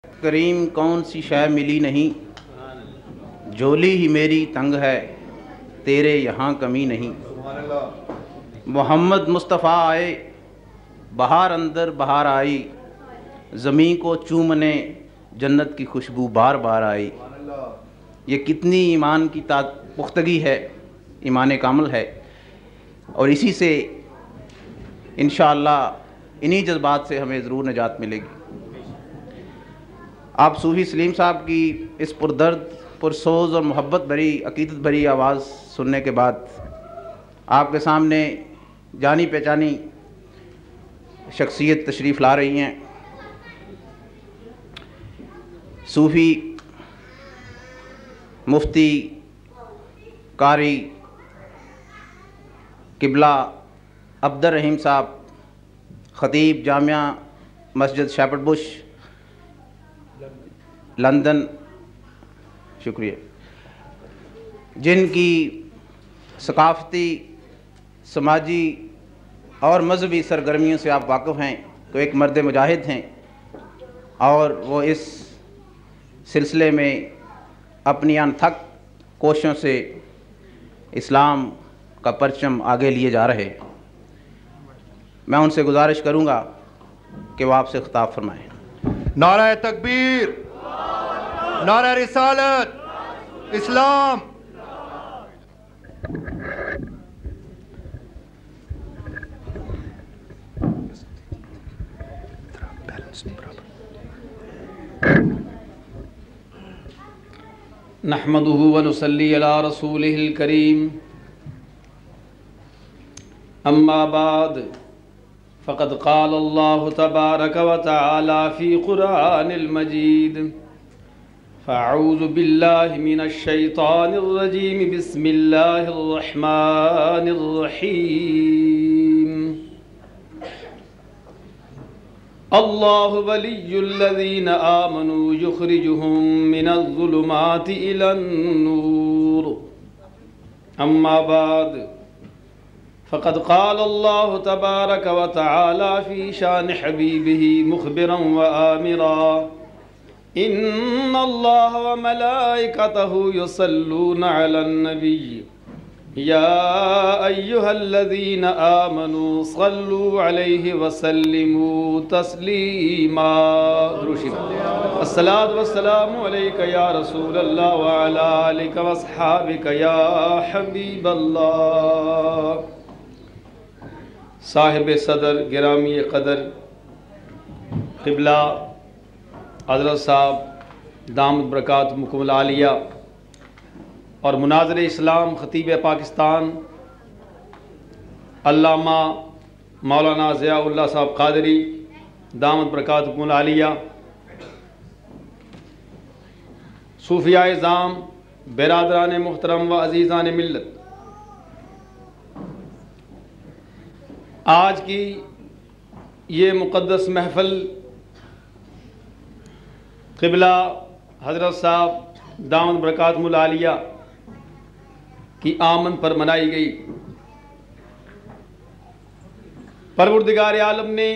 کریم کون سی شے ملی نہیں، جھولی ہی میری تنگ ہے، تیرے یہاں کمی نہیں۔ محمد مصطفیٰ آئے، بہار اندر بہار آئی، زمین کو چومنے جنت کی خوشبو بار بار آئی۔ یہ کتنی ایمان کی پختگی ہے، ایمان کامل ہے، اور اسی سے انشاءاللہ انہی جذبات سے ہمیں ضرور نجات ملے گی۔ آپ صوفی سلیم صاحب کی اس پردرد، پرسوز اور محبت بھری، عقیدت بھری آواز سننے کے بعد آپ کے سامنے جانی پہچانی شخصیت تشریف لا رہی ہیں۔ صوفی، مفتی، قاری، قبلہ عبد الرحیم صاحب، خطیب جامعہ مسجد شیپرڈ بش لندن، شکریہ، جن کی ثقافتی، سماجی اور مذہبی سرگرمیوں سے آپ واقف ہیں، تو ایک مرد مجاہد ہیں، اور وہ اس سلسلے میں اپنی انتھک کوششوں سے اسلام کا پرچم آگے لیے جا رہے ہیں۔ میں ان سے گزارش کروں گا کہ وہ آپ سے خطاب فرمائیں۔ نعرہ تکبیر، نعرہ رسالت، اسلام۔ نحمده ونصلي على رسوله الكريم، اما بعد فقد قال الله تبارك وتعالى في قرآن المجيد، فاعوذ بالله من الشيطان الرجيم، بسم الله الرحمن الرحيم۔ اللہ ولی الذین آمنوا یخرجهم من الظلمات إلى النور، اما بعد فقد قال اللہ تبارک وتعالی فی شان حبیبہ مخبرا وآمرا، ان اللہ وملائکتہ یصلون علی النبی، یا ایہا الذین آمنوا صلوا علیہ وسلموا تسلیما۔ الصلاۃ والسلام علیک یا رسول اللہ وعلی آلک واصحابک یا حبیب اللہ۔ صاحب صدر گرامی قدر قبلہ حضرت صاحب دامت برکاتہم العالیہ اور مناظر اسلام خطیب پاکستان علامہ مولانا ضیاء اللہ صاحب قادری دامت برکاتہم العالیہ، صوفیاء اعظام، برادران محترم و عزیزان ملت، آج کی یہ مقدس محفل قبلہ حضرت صاحب دامت برکاتہم العالیہ کی آمد پر منائی گئی۔ پروردگار عالم نے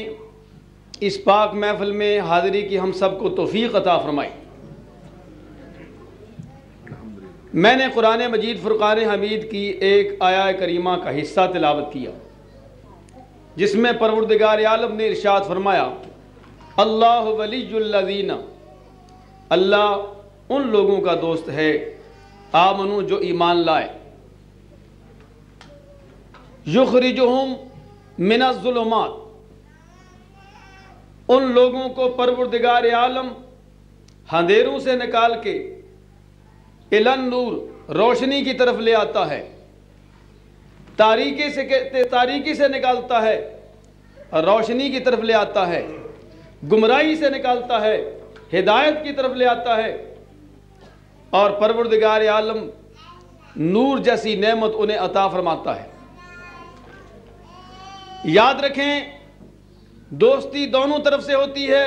اس پاک محفل میں حاضری کی ہم سب کو توفیق عطا فرمائی۔ میں نے قرآن مجید فرقان حمید کی ایک آیہ کریمہ کا حصہ تلاوت کیا، جس میں پروردگار عالم نے ارشاد فرمایا، اللہ ولی الذین، اللہ ان لوگوں کا دوست ہے، آمنو جو ایمان لائے، یخرجہم من الظلمات، ان لوگوں کو پروردگار عالم اندھیروں سے نکال کے الی النور، روشنی کی طرف لے آتا ہے، تاریکی سے نکالتا ہے، روشنی کی طرف لے آتا ہے، گمراہی سے نکالتا ہے، ہدایت کی طرف لے آتا ہے، اور پروردگار عالم نور جیسی نعمت انہیں عطا فرماتا ہے۔ یاد رکھیں، دوستی دونوں طرف سے ہوتی ہے۔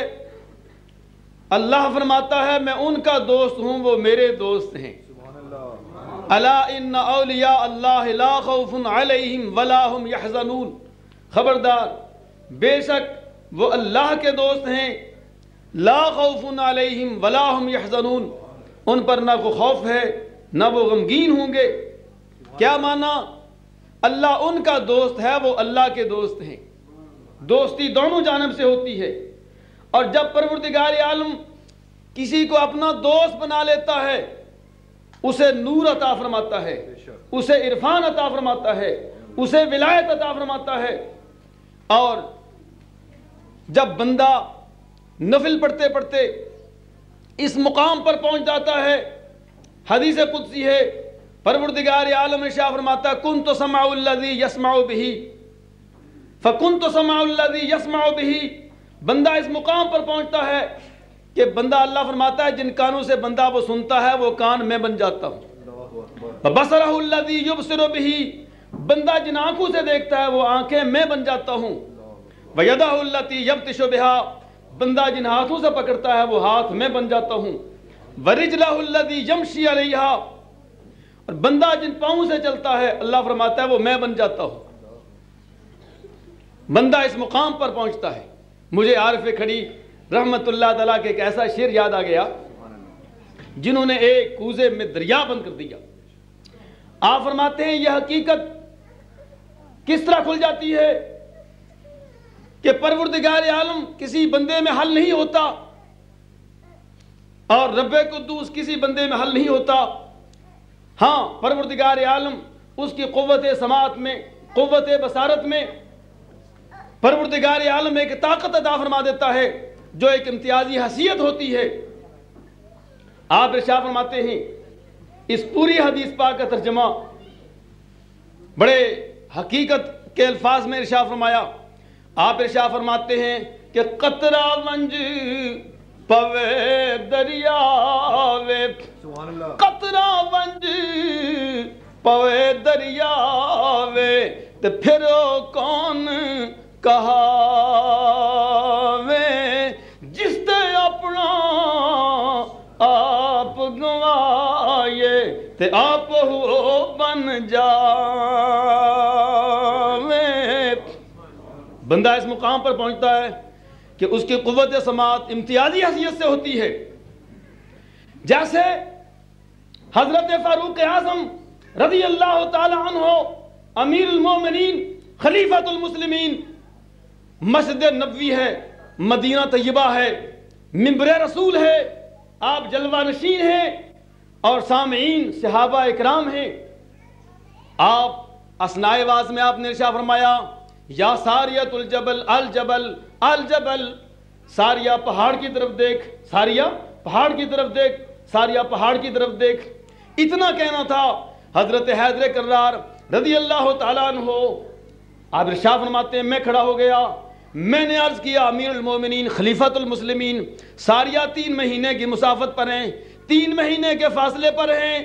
اللہ فرماتا ہے میں ان کا دوست ہوں، وہ میرے دوست ہیں۔ الا ان اولیاء اللہ لا خوف علیہم ولا هم یحزنون، خبردار، بے شک وہ اللہ کے دوست ہیں، لا خوف علیہم ولا هم یحزنون، ان پر نہ کوئی خوف ہے نہ وہ غمگین ہوں گے۔ کیا معنی؟ اللہ ان کا دوست ہے، وہ اللہ کے دوست ہیں۔ دوستی دونوں جانب سے ہوتی ہے، اور جب پروردگار عالم کسی کو اپنا دوست بنا لیتا ہے اسے نور عطا فرماتا ہے، اسے عرفان عطا فرماتا ہے، اسے ولایت عطا فرماتا ہے۔ اور جب بندہ نفل پڑھتے پڑھتے اس مقام پر پہنچ جاتا ہے، حدیث قدسی ہے، پروردگار عالم ارشاد فرماتا کنت سمع الذی یسمع بہ فکنت سمع الذی یسمع بہ۔ بندہ اس مقام پر پہنچتا ہے کہ بندہ، اللہ فرماتا ہے جن کانوں سے بندہ وہ سنتا ہے وہ کان میں بن جاتا ہوں۔ بصرہ الذی یبصر بہ، بندہ جن آنکھوں سے دیکھتا ہے وہ آنکھیں میں بن جاتا ہوں۔ ویدہ التی یبطش بہا، بندہ جن ہاتھوں سے پکڑتا ہے وہ ہاتھ میں بن جاتا ہوں۔ ورجلہ الذی یمشی علیہا، اور بندہ جن پاؤں سے چلتا ہے اللہ فرماتا ہے وہ میں بن جاتا ہوں۔ بندہ اس مقام پر پہنچتا ہے۔ مجھے عارف کھڑی رحمت اللہ تعالیٰ کے ایک ایسا شعر یاد آ گیا جنہوں نے ایک کوزے میں دریا بند کر دیا۔ آپ فرماتے ہیں یہ حقیقت کس طرح کھل جاتی ہے کہ پروردگار عالم کسی بندے میں حل نہیں ہوتا اور رب قدوس کسی بندے میں حل نہیں ہوتا۔ ہاں، پروردگار عالم اس کی قوت سماعت میں، قوت بصارت میں پروردگار عالم ایک طاقت عطا فرما دیتا ہے جو ایک امتیازی حیثیت ہوتی ہے۔ آپ ارشاد فرماتے ہیں اس پوری حدیث پاک کا ترجمہ بڑے حقیقت کے الفاظ میں ارشاد فرمایا۔ آپ ارشاد فرماتے ہیں کہ قطرہ ونج پوے دریاوے، قطرہ ونج پوے دریاوے تے پھرو کون کہاوے، جس تے اپنا آپ گوائے تے آپ ہو بن جاوے۔ بندہ اس مقام پر پہنچتا ہے کہ اس کی قوت سماعت امتیازی حیثیت سے ہوتی ہے۔ جیسے حضرت فاروق اعظم رضی اللہ تعالی عنہ امیر المومنین خلیفۃ المسلمین، مسجد نبوی ہے، مدینہ طیبہ ہے، منبر رسول ہے، آپ جلوہ نشین ہیں اور سامعین صحابہ اکرام ہیں۔ آپ اثناء واز میں آپ نے ارشاد فرمایا یا ساریۃ الجبل الجبل الجبل، ساریہ پہاڑ کی طرف دیکھ، ساریہ پہاڑ کی طرف دیکھ، ساریہ پہاڑ کی طرف دیکھ۔ اتنا کہنا تھا حضرت حیدر کرار رضی اللہ تعالیٰ عنہ۔ آپ ارشاد فرماتے ہیں میں کھڑا ہو گیا، میں نے عرض کیا امیر المومنین خلیفۃ المسلمین، ساریہ 3 مہینے کی مسافت پر ہیں، 3 مہینے کے فاصلے پر ہیں،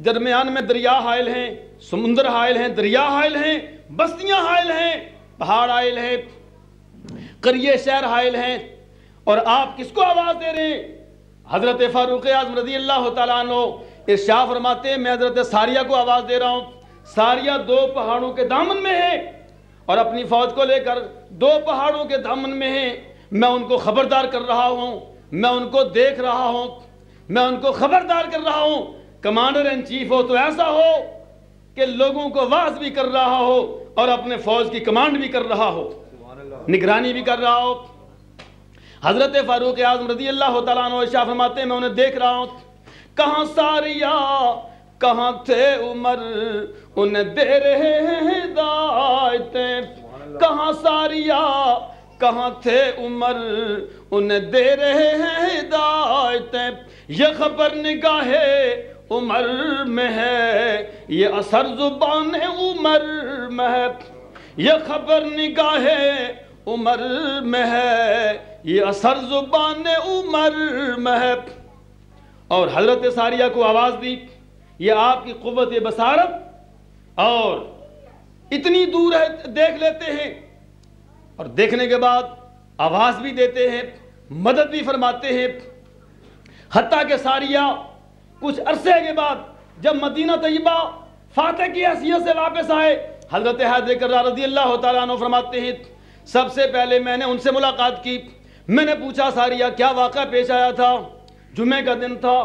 درمیان میں دریا حائل ہیں، سمندر حائل ہیں، دریا حائل ہیں، بستیاں حائل ہیں، پہاڑ حائل ہیں، قریے شہر حائل ہیں، اور آپ کس کو آواز دے رہے ہیں؟ حضرت فاروق اعظم رضی اللہ تعالیٰ عنہ ارشاد فرماتے ہیں میں حضرت ساریہ کو آواز دے رہا ہوں۔ ساریہ 2 پہاڑوں کے دامن میں ہے اور اپنی فوج کو لے کر 2 پہاڑوں کے دامن میں ہیں۔ میں ان کو خبردار کر رہا ہوں، میں ان کو دیکھ رہا ہوں، میں ان کو خبردار کر رہا ہوں۔ کمانڈر ان چیف ہو تو ایسا ہو کہ لوگوں کو واعظ بھی کر رہا ہو اور اپنے فوج کی کمانڈ بھی کر رہا ہو، نگرانی بھی کر رہا ہو۔ حضرت فاروق اعظم رضی اللہ تعالیٰ عنہ ارشاد فرماتے ہیں میں انہیں دیکھ رہا ہوں، کہاں ساریہ کہاں تھے عمر انہیں دے رہے ہیں ہدایتیں، کہاں ساریہ کہاں تھے عمر انہیں دے رہے ہیں ہدایتیں، یہ خبر نگاہ عمر میں ہے یہ اثر زبان عمر میں ہے، یہ خبر نگاہ عمر میں ہے یہ اثر زبان عمر میں ہے۔ اور حضرت ساریہ کو آواز دی، یہ آپ کی قوت بصارت اور اتنی دور ہے دیکھ لیتے ہیں اور دیکھنے کے بعد آواز بھی دیتے ہیں، مدد بھی فرماتے ہیں۔ حتیٰ کہ ساریہ کچھ عرصے کے بعد جب مدینہ طیبہ فاتح کی حیثیت سے واپس آئے، حضرت حیدر کرار رضی اللہ تعالیٰ عنہ فرماتے ہیں سب سے پہلے میں نے ان سے ملاقات کی، میں نے پوچھا ساریہ کیا واقعہ پیش آیا تھا؟ جمعے کا دن تھا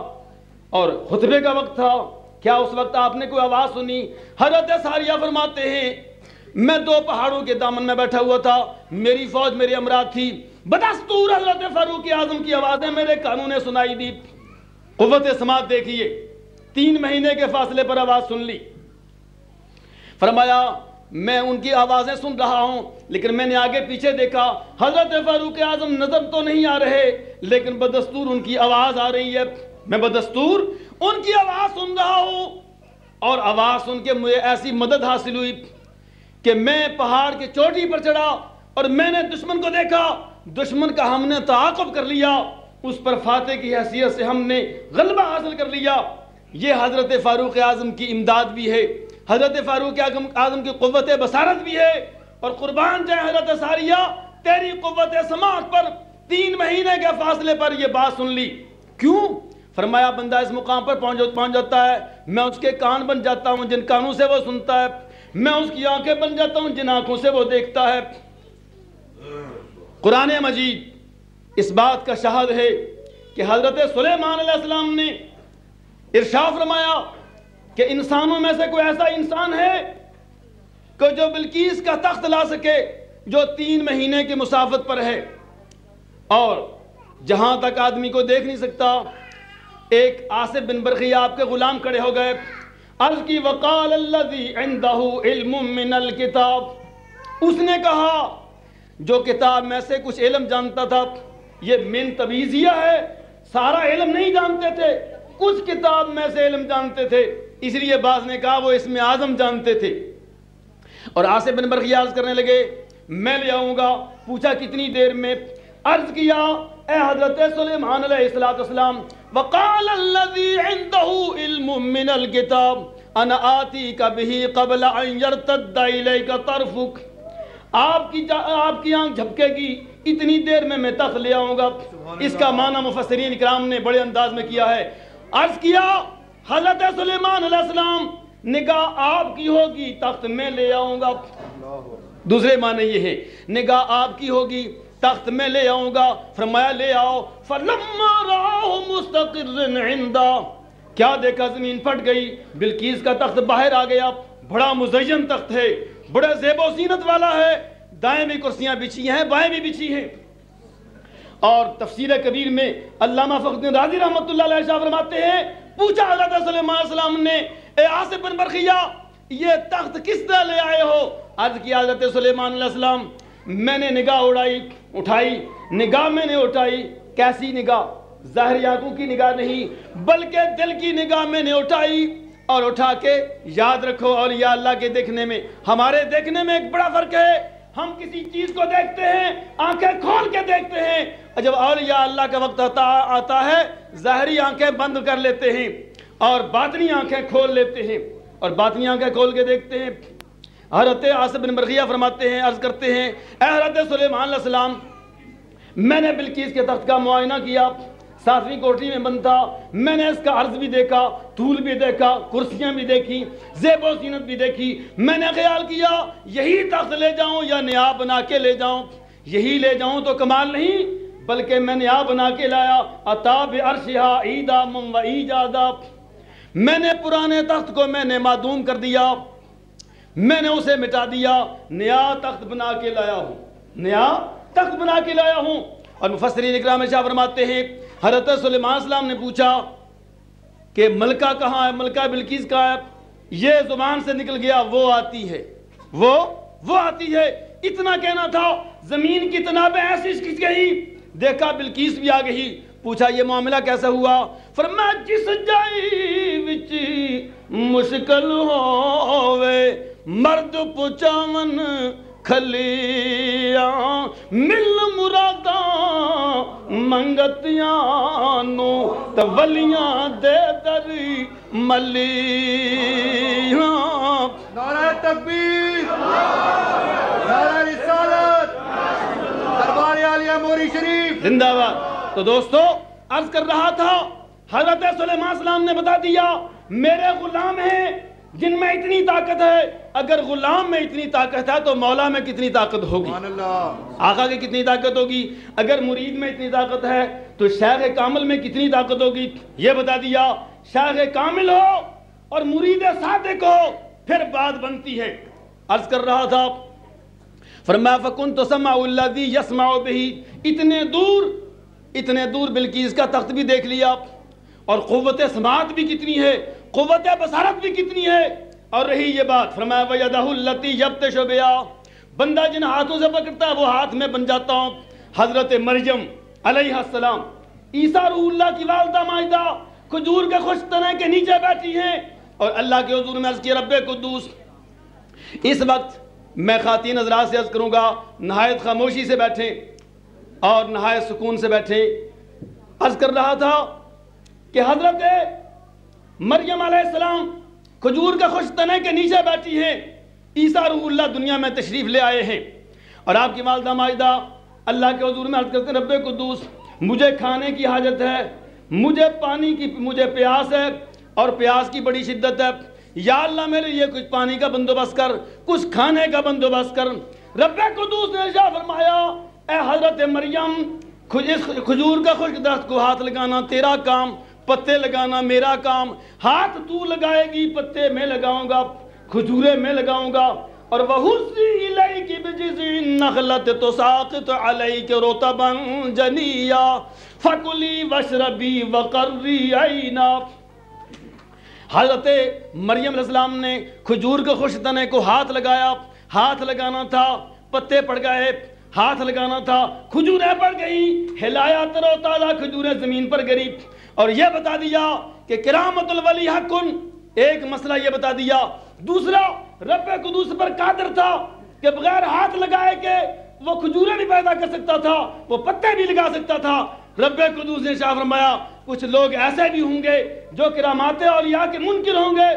اور خطبے کا وقت تھا، کیا اس وقت آپ نے کوئی آواز سنی؟ حضرت ساریہ فرماتے ہیں میں 2 پہاڑوں کے دامن میں بیٹھا ہوا تھا، میری فوج میرے امراض تھی، بدستور حضرت فاروق اعظم کی آوازیں میرے کانوں نے سنائی دی۔ قوت سماعت دیکھیے، 3 مہینے کے فاصلے پر آواز سن لی۔ فرمایا میں ان کی آوازیں سن رہا ہوں لیکن میں نے آگے پیچھے دیکھا، حضرت فاروق اعظم نظر تو نہیں آ رہے لیکن بدستور ان کی آواز آ رہی ہے، میں بدستور ان کی آواز سن رہا ہوں، اور آواز سن کے مجھے ایسی مدد حاصل ہوئی کہ میں پہاڑ کی چوٹی پر چڑھا اور میں نے دشمن کو دیکھا، دشمن کا ہم نے تعاقب کر لیا، اس پر فاتح کی حیثیت سے ہم نے غلبہ حاصل کر لیا۔ یہ حضرت فاروق اعظم کی امداد بھی ہے، حضرت فاروق اعظم کی قوت بصارت بھی ہے، اور قربان جائے حضرت ساریہ تیری قوت سماعت پر 3 مہینے کے فاصلے پر یہ بات سن لی۔ کیوں؟ فرمایا بندہ اس مقام پر پہنچ جاتا ہے، میں اس کے کان بن جاتا ہوں جن کانوں سے وہ سنتا ہے، میں اس کی آنکھیں بن جاتا ہوں جن آنکھوں سے وہ دیکھتا ہے۔ قرآن مجید اس بات کا شاہد ہے کہ حضرت سلیمان علیہ السلام نے ارشاد فرمایا کہ انسانوں میں سے کوئی ایسا انسان ہے کہ جو بلقیس کا تخت لا سکے جو 3 مہینے کی مسافت پر ہے اور جہاں تک آدمی کو دیکھ نہیں سکتا۔ ایک آصف بن برقیہ آپ کے غلام کھڑے ہو گئے، عرض کی وقال الذی عندہ علم من الکتاب، اس نے کہا جو کتاب میں سے کچھ علم جانتا تھا، یہ من تبیزیہ ہے، سارا علم نہیں جانتے تھے، کچھ کتاب میں سے علم جانتے تھے، اس لیے بعض نے کہا وہ اسم اعظم جانتے تھے۔ اور آصف بن برقیہ عرض کرنے لگے میں لے آؤں گا، پوچھا کتنی دیر میں؟ عرض کیا اے حضرت سلیمان علیہ السلام وقال الذی عنده علم من الکتاب انا آتیک بہ قبل ان یرتد الیک طرفک، آپ کی آنکھ جھپکے گی اتنی دیر میں تخت لے آؤں گا۔ اس کا معنی مفسرین کرام نے بڑے انداز میں کیا ہے۔ عرض کیا حضرت سلیمان علیہ السلام نگاہ آپ کی ہوگی تخت میں لے آؤں گا۔ دوسرے معنی یہ ہے نگاہ آپ کی ہوگی تخت میں لے آؤں گا۔ فرمایا لے آؤ، فلما رآہ مستقر عندا، کیا دیکھا زمین پھٹ گئی، بلقیس کا تخت باہر آ گیا، بڑا مزین تخت ہے، بڑا زیب و زینت والا ہے، دائیں بھی کرسیاں بچھی ہیں بائیں بھی بچھی ہیں۔ اور تفسیر کبیر میں علامہ فخر الدین رازی رحمۃ اللہ علیہ شاہ فرماتے ہیں پوچھا حضرت سلیمان علیہ السلام نے اے آصف بن برقیہ یہ تخت کس طرح لے آئے ہو؟ عرض کیا حضرت سلیمان علیہ السلام میں نے نگاہ اٹھائی، نگاہ میں نے اٹھائی، کیسی نگاہ؟ ظاہری آنکھوں کی نگاہ نہیں بلکہ دل کی نگاہ میں نے اٹھائی، اور اٹھا کے یاد رکھو اولیاء اللہ کے دیکھنے میں ہمارے دیکھنے میں ایک بڑا فرق ہے۔ ہم کسی چیز کو دیکھتے ہیں آنکھیں کھول کے دیکھتے ہیں، جب اولیاء اللہ کا وقت آتا ہے ظاہری آنکھیں بند کر لیتے ہیں اور باطنی آنکھیں کھول لیتے ہیں، اور باطنی آنکھیں کھول کے دیکھتے ہیں۔ حضرت آصف بن برقیہ فرماتے ہیں عرض کرتے ہیں اے حضرت سلیمان علیہ السلام میں نے بلقیس کے تخت کا معائنہ کیا، 7ویں کوٹری میں بند تھا، میں نے اس کا عرض بھی دیکھا، طول بھی دیکھا، کرسیاں بھی دیکھی، زیب و زینت بھی دیکھی، میں نے خیال کیا یہی تخت لے جاؤں یا نیا بنا کے لے جاؤں؟ یہی لے جاؤں تو کمال نہیں بلکہ میں نیا بنا کے لایا، عطا بعرشہا ایدا من و ایجادا، میں نے پرانے تخت کو میں نے معدوم کر دیا، میں نے اسے مٹا دیا، نیا تخت بنا کے لایا ہوں، نیا تخت بنا کے لایا ہوں۔ اور مفسرین اکرام شاہ فرماتے ہیں حضرت سلیمان علیہ السلام نے پوچھا کہ ملکہ کہاں ہے، ملکہ بلقیس کہاں ہے؟ یہ زبان سے نکل گیا وہ آتی ہے، وہ آتی ہے، اتنا کہنا تھا، زمین کی تنابیں ایسی کھنچ گئی، دیکھا بلقیس بھی آ گئی۔ پوچھا یہ معاملہ کیسا ہوا؟ فرمایا جس جائی وچ مشکل ہووے مرد پچاون کھلیاں مل مراداں منگتیاں نو تولیاں دے دری ملیاں۔ نعرہ تکبیر، نعرہ رسالت، دربار عالیہ موری شریف زندہ باد۔ تو دوستو عرض کر رہا تھا حضرت سلیمان علیہ السلام نے بتا دیا میرے غلام ہیں جن میں اتنی طاقت ہے، اگر غلام میں اتنی طاقت ہے تو مولا میں کتنی طاقت ہوگی، سبحان اللہ، آقا کی کتنی طاقت ہوگی، اگر مرید میں اتنی طاقت ہے تو شیخ کامل میں کتنی طاقت ہوگی۔ یہ بتا دیا شیخ کامل ہو اور مرید صادق ہو پھر بات بنتی ہے۔ عرض کر رہا تھا، فرمایا فَكُنْتُ سَمْعُ الَّذِي يَسْمَعُ بِهِ، اتنے دور بلقیس کا تخت بھی دیکھ لیا، اور قوت سماعت بھی کتنی ہے، قوت بصارت بھی کتنی ہے۔ اور رہی یہ بات، فرمایا وَيَدَهُ الَّتِي يَبْطِشُ بِهَا، بندہ جن ہاتھوں سے پکڑتا ہے وہ ہاتھ میں بن جاتا ہوں۔ حضرت مریم علیہ السلام، عیسیٰ روح اللہ کی والدہ مائدہ کھجور کے خوش تنے کے نیچے بیٹھی ہیں اور اللہ کے حضور میں عرض کیا رب قدوس۔ اس وقت میں خواتین حضرات سے عرض کروں گا نہایت خاموشی سے بیٹھیں اور نہایت سکون سے بیٹھیں۔ عرض کر رہا تھا کہ حضرت مریم علیہ السلام کھجور کے خوش تنے کے نیچے بیٹھی ہیں، عیسیٰ روح اللہ دنیا میں تشریف لے آئے ہیں، اور آپ کی والدہ مائدہ اللہ کے حضور میں عرض کرتے ہیں رب قدوس مجھے کھانے کی حاجت ہے، مجھے پانی کی، مجھے پیاس ہے اور پیاس کی بڑی شدت ہے، یا اللہ میرے لیے کچھ پانی کا بندوبست کر، کچھ کھانے کا بندوبست کر۔ رب قدوس نے ارشاد فرمایا اے حضرت مریم، اس کھجور کا خشک درخت کو ہاتھ لگانا تیرا کام، پتے لگانا میرا کام، ہاتھ تو لگائے گی پتے میں لگاؤں گا، کھجورے میں لگاؤں گا۔ اور وَهُزِّي إِلَيْكِ بِجِذْعِ النَّخْلَةِ تُسَاقِطُ عَلَيْكِ رُطَبًا جَنِيًّا فَكُلِي وَاشْرَبِي وَقَرِّي عَيْنًا۔ حضرت مریم علیہ السلام نے کھجور کے خوش تنے کو ہاتھ لگایا، ہاتھ لگانا تھا پتے پڑ گئے، ہاتھ لگانا تھا کھجوریں پڑ گئی، ہلایا تر و تازہ کھجوریں زمین پر گری، اور یہ بتا دیا کہ کرامت الولی حقن، ایک مسئلہ یہ بتا دیا۔ دوسرا رب قدوس پر قادر تھا کہ بغیر ہاتھ لگائے کے وہ کھجوریں بھی پیدا کر سکتا تھا، وہ پتے بھی لگا سکتا تھا۔ رب قدوس نے شاہ فرمایا کچھ لوگ ایسے بھی ہوں گے جو کرامات اولیاء کے منکر ہوں گے،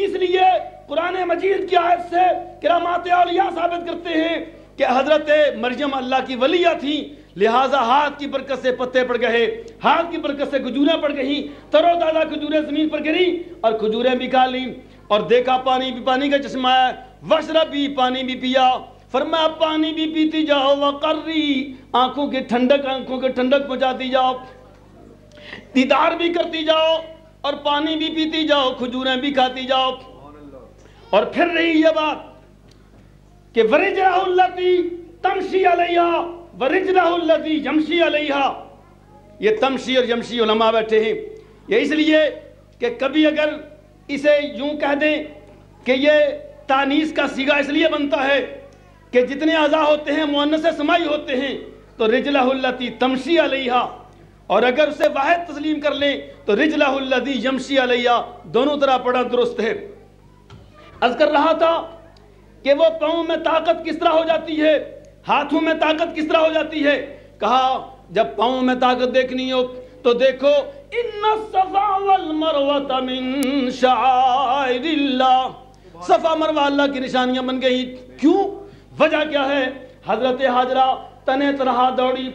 اس لیے قرآن مجید کی آیت سے کرامات اولیاء ثابت کرتے ہیں کہ حضرت مریم اللہ کی ولیہ تھی، لہٰذا ہاتھ کی برکت سے پتے پڑ گئے، ہاتھ کی برکت سے کھجوریں پڑ گئیں، تر و تازہ کھجوریں زمین پر گری اور کھجوریں بھی کھا لیں، اور دیکھا پانی بھی، پانی کا چشمہ ہے، وشربی پانی بھی پیا، فرمایا پانی بھی پیتی جاؤ، وقری آنکھوں کی ٹھنڈک پہنچاتی جاؤ، دیدار بھی کرتی جاؤ اور پانی بھی پیتی جاؤ، کھجوریں بھی کھاتی جاؤ۔ اور پھر رہی یہ بات کہ ورجلہ التی تمشی علیہا ورجلہ التی یمشی علیہا، یہ تمشی اور یمشی علماء بیٹھے ہیں، یہ اس لیے کہ کبھی اگر اسے یوں کہہ دیں کہ یہ تانیث کا صیغہ اس لیے بنتا ہے کہ جتنے اعضاء ہوتے ہیں مؤنث سمائی ہوتے ہیں، تو رجلہ التی تمشی علیہا، اور اگر اسے واحد تسلیم کر لیں تو رجلہ التی یمشی علیہا، دونوں طرح پڑھا درست ہے۔ عرض کر رہا تھا کہ وہ پاؤں میں طاقت کس طرح ہو جاتی ہے، ہاتھوں میں طاقت کس طرح ہو جاتی ہے، کہا جب پاؤں میں طاقت دیکھنی ہو تو دیکھو ان الصفا والمروہ من شعائر اللہ، صفا مروہ اللہ کی نشانیاں بن گئی۔ کیوں؟ وجہ کیا ہے؟ حضرت حاجرہ تنے تنہا دوڑی،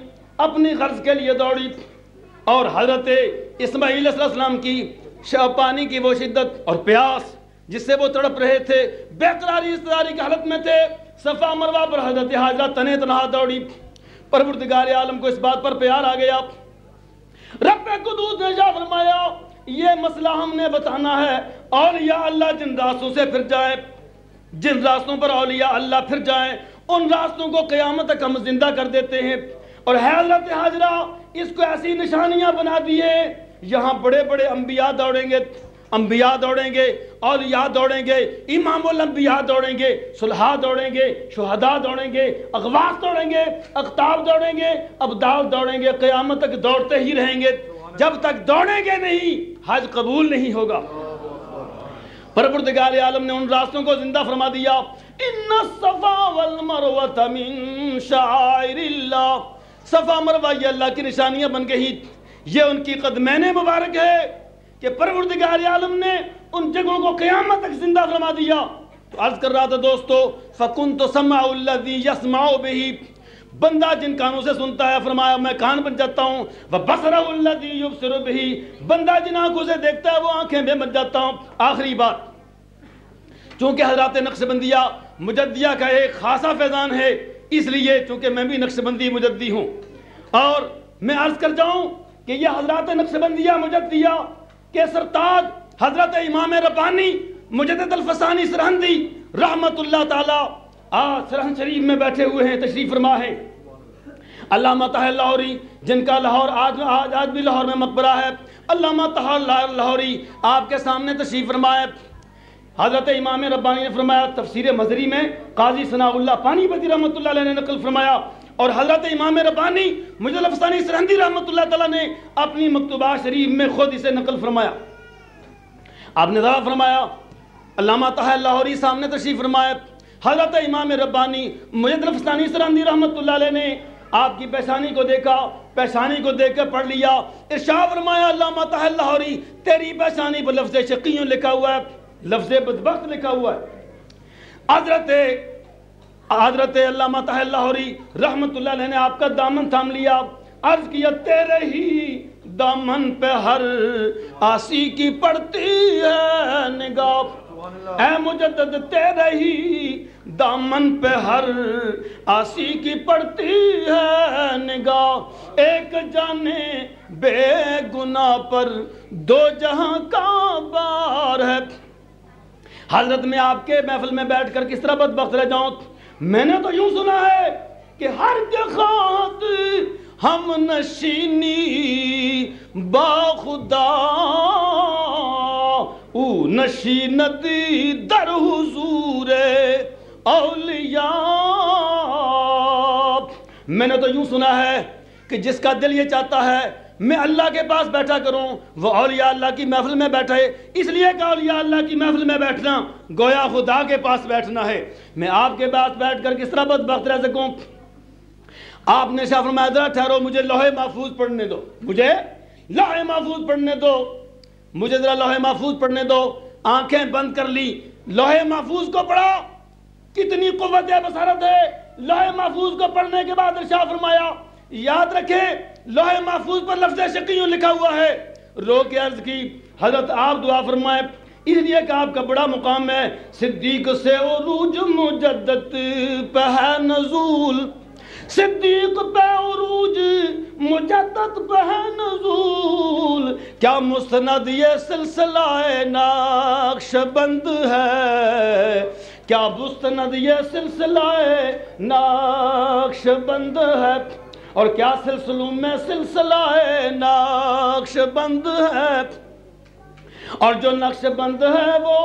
اپنی غرض کے لیے دوڑی، اور حضرت اسماعیل علیہ السلام کی پانی کی وہ شدت اور پیاس جس سے وہ تڑپ رہے تھے، بے قراری اضطراری کی حالت میں تھے، صفا مروہ پر حضرت حاجرہ تنے تنہا دوڑی۔ پروردگار عالم کو اس بات پر پیار آ گیا، رب قدوس نے جا فرمایا یہ مسئلہ ہم نے بتانا ہے، اولیاء اللہ جن راستوں سے پھر جائیں، جن راستوں پر اولیاء اللہ پھر جائیں ان راستوں کو قیامت تک ہم زندہ کر دیتے ہیں۔ اور حضرت حاجرہ اس کو ایسی نشانیاں بنا دیے، یہاں بڑے بڑے انبیاء دوڑیں گے، انبیاء دوڑیں گے، اولیاء دوڑیں گے، امام الانبیاء دوڑیں گے، صلحاء دوڑیں گے، شہداء دوڑیں گے، اغواث دوڑیں گے، اقطاب دوڑیں گے، ابدال دوڑیں گے، قیامت تک دوڑتے ہی رہیں گے، جب تک دوڑیں گے نہیں حج قبول نہیں ہوگا۔ پروردگار عالم نے ان راستوں کو زندہ فرما دیا، ان الصفا والمروہ من شعائر اللہ، صفا مروہ یہ اللہ کی نشانیاں بن گئی، یہ ان کی قدمین مبارک ہے کہ پروردگار عالم نے ان جگہوں کو قیامت تک زندہ فرما دیا۔ تو عرض کر رہا تھا دوستو فَكُنْتُ سَمْعُ الَّذِي يَسْمَعُ بِهِ، بندہ جن کانوں سے سنتا ہے، فرمایا میں کان بن جاتا ہوں، وَبَصَرَهُ الَّذِي يُبْصِرُ بِهِ، بندہ جن آنکھوں سے دیکھتا ہے وہ آنکھیں میں بن جاتا ہوں۔ آخری بات چونکہ حضرات نقشبندیہ مجدیہ کا ایک خاصا فیضان ہے، اس لیے چونکہ میں بھی نقشبندی مجدی ہوں، اور میں عرض کر جاؤں کہ یہ حضرات نقشبندیہ مجدیہ کے سرتاج حضرت امام ربانی مجدد الفسانی سرہندی رحمت اللہ تعالی آج سرہند شریف میں بیٹھے ہوئے ہیں، تشریف فرما ہے۔ علامہ طاہر لاہوری جن کا لاہور آج بھی لاہور میں مقبرہ ہے، علامہ طاہر لاہوری آپ کے سامنے تشریف فرمائے۔ حضرت امام ربانی نے فرمایا، تفسیر مظہری میں قاضی ثناء اللہ پانی پتی رحمۃ اللہ علیہ نے نقل فرمایا، اور حضرت امام ربانی مجدد الفسانی سرہندی رحمۃ اللہ تعالیٰ نے اپنی مکتوبات شریف میں خود اسے نقل فرمایا۔ آپ نے ذرا فرمایا، علامہ طاہر لاہوری سامنے تشریف فرمائے، حضرت امام ربانی مجدد الفسانی سرہندی رحمۃ اللہ علیہ نے آپ کی پیشانی کو دیکھا، پیشانی کو دیکھ کر پڑھ لیا، ارشاد فرمایا، علامہ طاہر لاہوری تیری پیشانی پر لفظ شقیوں لکھا ہوا ہے، لفظ بدبخت لکھا ہوا ہے۔ حضرت علامہ طاہر لاہوری رحمت اللہ علیہ نے آپ کا دامن تھام لیا، عرض کیا، تیرے ہی دامن پہ ہر آسی کی پڑتی ہے نگاہ، اے مجدد تیرے ہی دامن پہ ہر آسی کی پڑتی ہے نگاہ، ایک جانے بے گناہ پر دو جہاں کا بار ہے۔ حضرت میں آپ کے محفل میں بیٹھ کر کس طرح بدبخت رہ جاؤں؟ میں نے تو یوں سنا ہے کہ ہر کے خاط ہم نشینی با خدا او نشیندی در حضور اولیاء۔ میں نے تو یوں سنا ہے کہ جس کا دل یہ چاہتا ہے میں اللہ کے پاس بیٹھا کروں، وہ اولیاء اللہ کی محفل میں بیٹھے، اس لیے کہ اولیاء اللہ کی محفل میں بیٹھنا گویا خدا کے پاس بیٹھنا ہے۔ میں آپ کے پاس بیٹھ کر کس طرح بدبخت رہ سکوں؟ آپ نے شاہ فرمایا، ذرا ٹھہرو، مجھے لوح محفوظ پڑھنے دو، مجھے لوح محفوظ پڑھنے دو، مجھے ذرا لوح محفوظ پڑھنے دو۔ آنکھیں بند کر لی، لوح محفوظ کو پڑھا، کتنی قوت بصارت ہے۔ لوح محفوظ کو پڑھنے کے بعد ارشاد فرمایا، یاد رکھیں لوح محفوظ پر لفظ شقیوں لکھا ہوا ہے۔ رو کے عرض کی، حضرت آپ دعا فرمائے، اس لیے کہ آپ کا بڑا مقام ہے، صدیق سے عروج مجدد پہ ہے نزول، صدیق پہ عروج مجدد پہ ہے نزول، کیا مستند یہ سلسلہ نقشبند ہے، کیا مستند یہ سلسلہ نقشبند ہے، اور کیا سلسلوں میں سلسلہ نقشبند ہے، اور جو نقش بند ہے وہ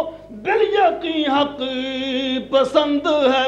بالیقین حق پسند ہے۔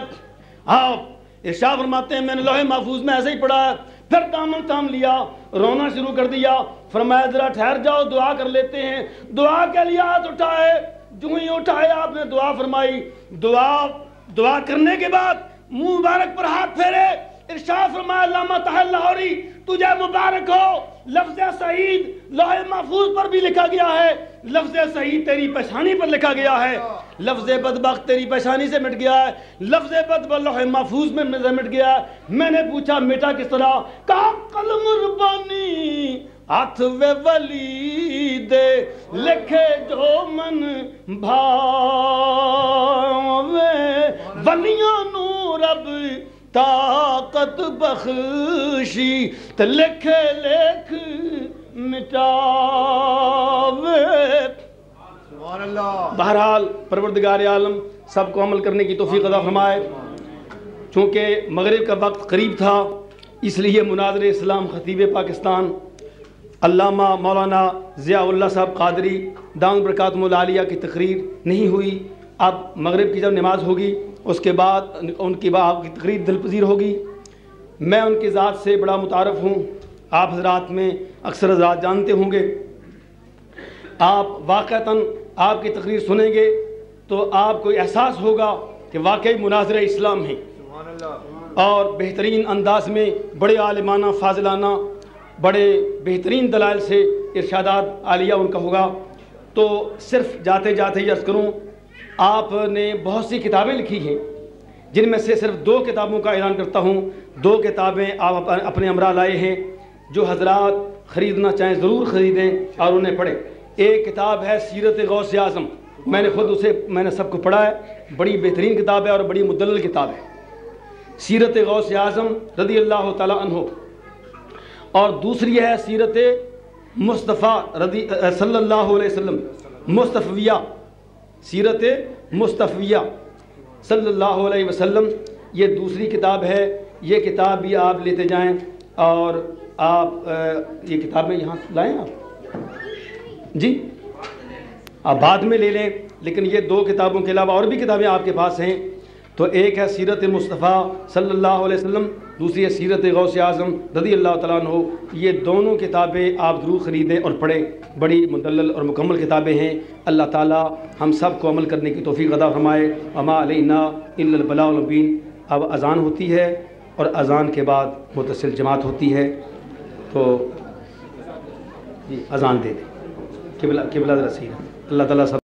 آپ ارشاد فرماتے ہیں، میں نے لوح محفوظ میں ایسے ہی پڑھا ہے، پھر دامن تھام لیا، رونا شروع کر دیا، فرمایا ذرا ٹھہر جاؤ، دعا کر لیتے ہیں۔ دعا کے لیے ہاتھ اٹھائے، جو ہی اٹھائے آپ نے دعا فرمائی، دعا کرنے کے بعد منہ مبارک پر ہاتھ پھیرے، ارشاد فرمایا، علامہ طاہر لاہوری تجھے مبارک ہو، لفظ سعید لوح محفوظ پر بھی لکھا گیا ہے، لفظ سعید تیری پیشانی پر لکھا گیا ہے، لفظ بدبخت تیری پیشانی سے مٹ گیا ہے، لفظ بدبخت لوح محفوظ میں مٹ گیا ہے۔ میں نے پوچھا مٹا کس طرح؟ کہا قلم ربانی ہاتھ وے ولی دے لکھے جو من بھاوے، ولیاں نو رب طاقت بخشی تے لکھے لکھ مٹاوے۔ سبحان اللہ۔ بہرحال پروردگار عالم سب کو عمل کرنے کی توفیق عطا فرمائے۔ چونکہ مغرب کا وقت قریب تھا، اس لیے مناظر اسلام خطیب پاکستان علامہ مولانا ضیاء اللہ صاحب قادری دامت برکاتہم العالیہ کی تقریر نہیں ہوئی۔ اب مغرب کی جب نماز ہوگی اس کے بعد ان کی آپ کی تقریر دل پذیر ہوگی۔ میں ان کی ذات سے بڑا متعارف ہوں، آپ حضرات میں اکثر حضرات جانتے ہوں گے۔ آپ واقعتاً آپ کی تقریر سنیں گے تو آپ کو احساس ہوگا کہ واقعی مناظر اسلام ہیں، اور بہترین انداز میں بڑے عالمانہ فاضلانہ بڑے بہترین دلائل سے ارشادات عالیہ ان کا ہوگا۔ تو صرف جاتے جاتے یہ عرض کروں، آپ نے بہت سی کتابیں لکھی ہیں، جن میں سے صرف 2 کتابوں کا اعلان کرتا ہوں۔ 2 کتابیں آپ اپنے ہمراہ لائے ہیں، جو حضرات خریدنا چاہیں ضرور خریدیں اور انہیں پڑھیں۔ ایک کتاب ہے سیرت غوث اعظم، میں نے سب کو پڑھا ہے، بڑی بہترین کتاب ہے اور بڑی مدلل کتاب ہے، سیرت غوث اعظم رضی اللہ تعالیٰ عنہ، اور دوسری ہے سیرت مصطفیٰ صلی اللہ علیہ وسلم، مصطفیہ، سیرت مصطفیہ صلی اللہ علیہ وسلم، یہ دوسری کتاب ہے۔ یہ کتاب بھی آپ لیتے جائیں، اور آپ یہ کتابیں یہاں لائیں آپ جی، آپ بعد میں لے لیں، لیکن یہ دو کتابوں کے علاوہ اور بھی کتابیں آپ کے پاس ہیں۔ تو ایک ہے سیرت مصطفیٰ صلی اللہ علیہ وسلم، دوسری ہے سیرت غوث اعظم رضی اللہ تعالیٰ عنہ۔ یہ دونوں کتابیں آپ ضرور خریدیں اور پڑھیں، بڑی مدلل اور مکمل کتابیں ہیں۔ اللہ تعالیٰ ہم سب کو عمل کرنے کی توفیق عطا فرمائے۔ وما علینا الا البلاغ المبین۔ اب اذان ہوتی ہے اور اذان کے بعد متصل جماعت ہوتی ہے، تو جی اذان دے دیں۔ قبلہ ذرا صحیح ہے۔ اللہ تعالیٰ سب